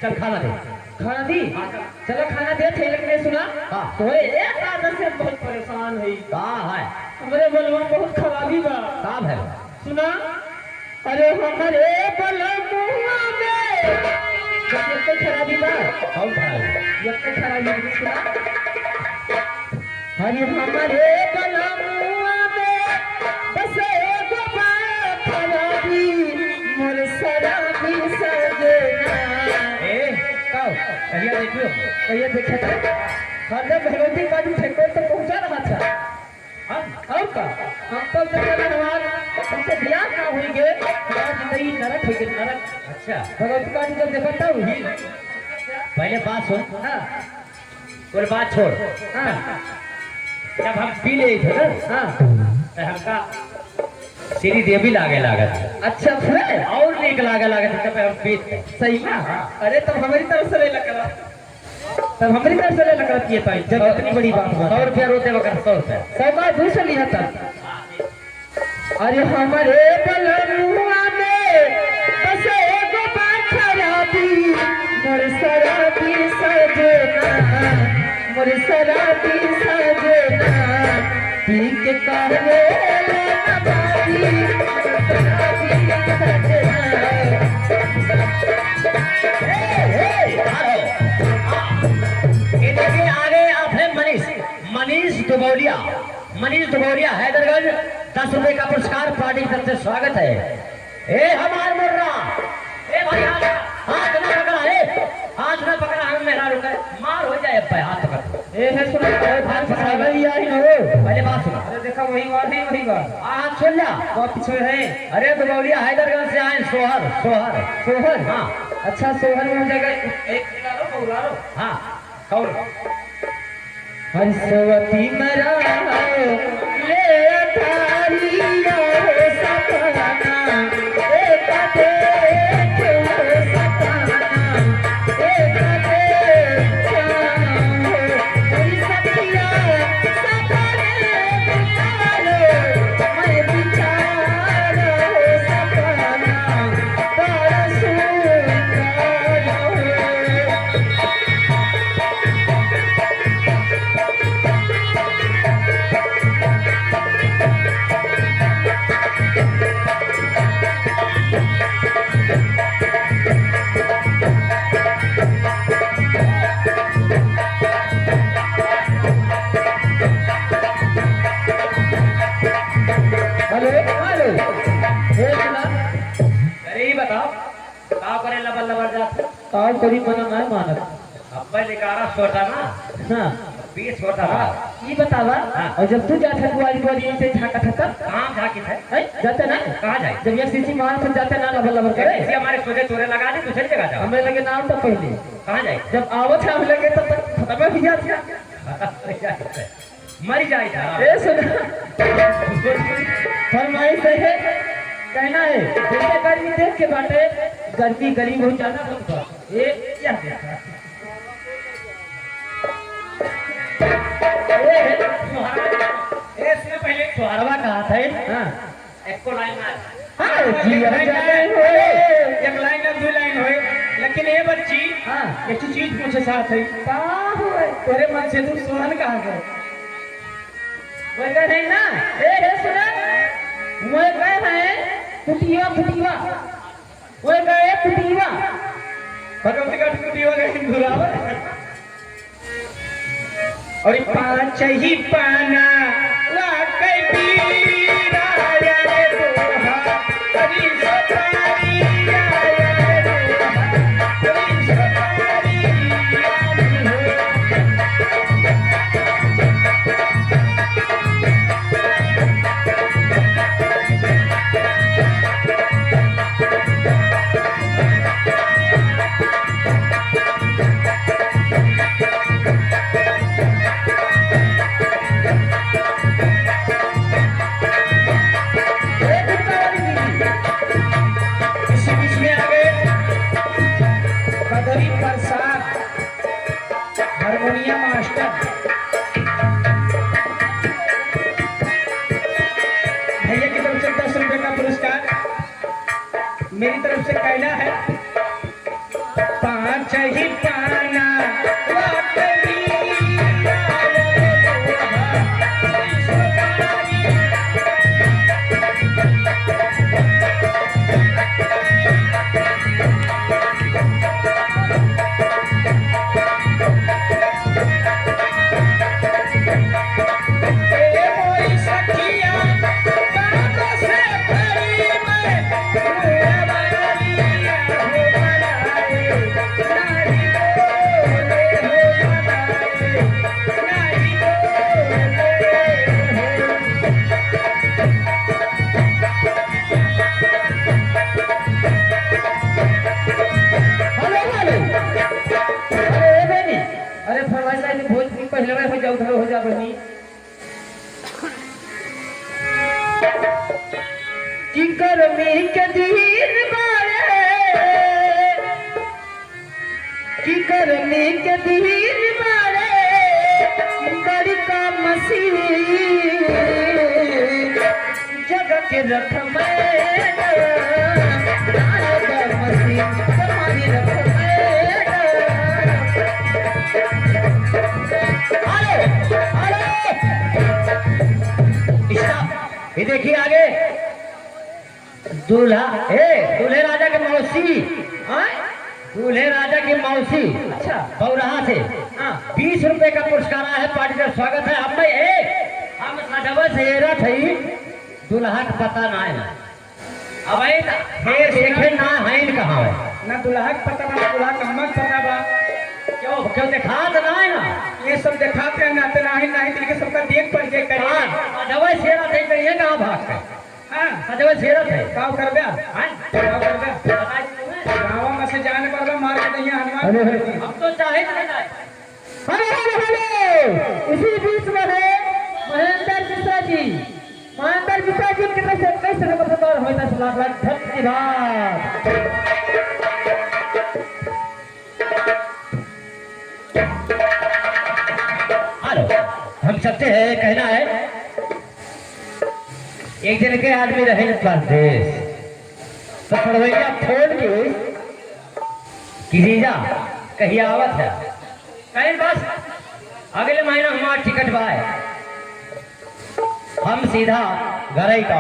चल खाना दे। खाना दी। चलो खाना दे थे लेकिन नहीं सुना। हाँ। तो एक आदत से बहुत परेशान है। कहाँ है? हमारे बलवा बहुत खराबी बा। कहाँ है? सुना। अरे हमारे बलवा में ये खराबी बा। कौन खराबी? ये खराबी नहीं सुना। अरे हमारे बलवा में बस एक बात खराबी मोर शराबी सजना। कहिया देखियो कहिए देखे था हरदम भगवती का भी ठेकोर तक पहुंचा रहा था। और का हम तो हमारे हमसे बियाह का होंगे हमारी जिंदगी नरक होगी नरक। अच्छा भगवती का जब देखा था पहले बात सुन। हाँ और बात छोड़। हाँ जब हम पी ले थे ना हाँ तो हमका श्री देवी लागे लागत। अच्छा फिर और नीक लागे लागत जब हम पी सही ना। अरे तब हमारी तरफ से ले लगा तब हमारी तरफ से ले लगा ये पाई जब इतनी बड़ी बात हुआ 100 रुपया रोते वक्त 100 रुपया 100 बार दूसरा लिया था। अरे हमारे बलनुआ में बस एक बात खराबी मोर शराबी सजना मोर शराबी सजना पी के कहवे मनीष दुबौलिया हैदरगंज 10 रुपए का पुरस्कार पार्टी की तरफ से स्वागत है। ए हमार मुर्रा ए भाई हाथ न पकड़ा है हाथ न पकड़ा हम मेरा रुका मार हो जाए भाई हाथ पकड़। ए है सुनो हाथ पकड़ा ही आई ना पहले बात सुना। अरे देखा वही बात है वही बात हाथ सुन जा वो पीछे है। अरे दुबौलिया हैदरगंज से आए सोहर सोहर सोहर। हाँ अच्छा सोहर में हो जाएगा एक खिला लो हाँ कौन हंसवती मरा ले थारिया सपना एक देख सपना एक देख मेरी सखिया सपने बिचारो मैं बिचारो सपना बड़ा सुंदर हेलो हेलो अरे ये बताओ का करे लबर लबर जात आज कभी मना ना मानत। अब निकारा छोटा ना हाँ 20 छोटा था। ये बतावा। हाँ। और जब तू जाता ग्वाली ग्वाली से झाका था कहाँ झाकी है जाते ना कहाँ जाए जब ये सीसी मान पर जाते ना लबर लबर करे इसे हमारे सोचे चोरे लगा दे दूसरी जगह जाओ। हमें लगे नाम तो पहले कहाँ जाए जब आवत है हमें लगे तब तक खत्म हो गया। मर जाए था। ए सुना फरमाइश है कहना है जैसे गर्मी देख के बाटे गर्मी गरीब हो जाना बहुत ये क्या देखा इसमें पहले सुहारवा कहा था। हाँ एक को लाइन हाँ जी जाने हो एक लाइन अब 2 लाइन होए लेकिन ये बच्ची हाँ एक चीज पूछे साथ है का हुए तेरे मन से तू सोहन कहाँ गए वो गए हैं ना ए सुना वो गए हैं कुटिया कुटिया वो गए कुटिया भगवती का कुटिया गए हिंदुरावर और 5 ही पाना वाकई पीरा या रे दोहा हरी सतारी या रे दोहा हरी सतारी हारमोनियम मास्टर भैया की तरफ से 10 रुपए का पुरस्कार मेरी तरफ से कहना है 5 अरे फरमाइश आई भोजपुरी पहले में हो जाओ उधर हो जा बनी की गर्मी के दिन बारे की गर्मी के दिन बारे बड़ी का मसीह जगह के रख मसीह तुम्हारी रख ये देखिए आगे दूल्हा दूल्हे राजा के मौसी दूल्हे राजा की मौसी अच्छा बौराहा से हाँ 20 रुपए का पुरस्कार आया है। पार्टी का स्वागत है। अब हम सजवा सेरा थी दूल्हा का पता ना है अब फिर देखे ना है कहाँ है ना दुल्हा के पता बा दुल्हा का हमक पता बा क्यों देखा तो ना है ना ये सब दिखाते हैं ना तो नहीं दिल के सबका देख पड़ के करिए सजवा सेरा थे करिए कहाँ भाग के हाँ सजवा सेरा थे काव कर बे काव कर बे गाँव में से जाने पर मार के नहीं हनुमान हम तो चाहे नहीं जाए। हेलो इसी बीच में है महेंद्र मिश्रा जी की तरफ से 21 रुपए प्रदान हुए 10 लाख धन्यवाद। हेलो हम सबसे है कहना है एक दिन के आदमी रहे परदेश तो पढ़वैया फोन के गिरिजा कहीं आवत है कहीं बस अगले महीना हमारा टिकट बा हम सीधा घर ही का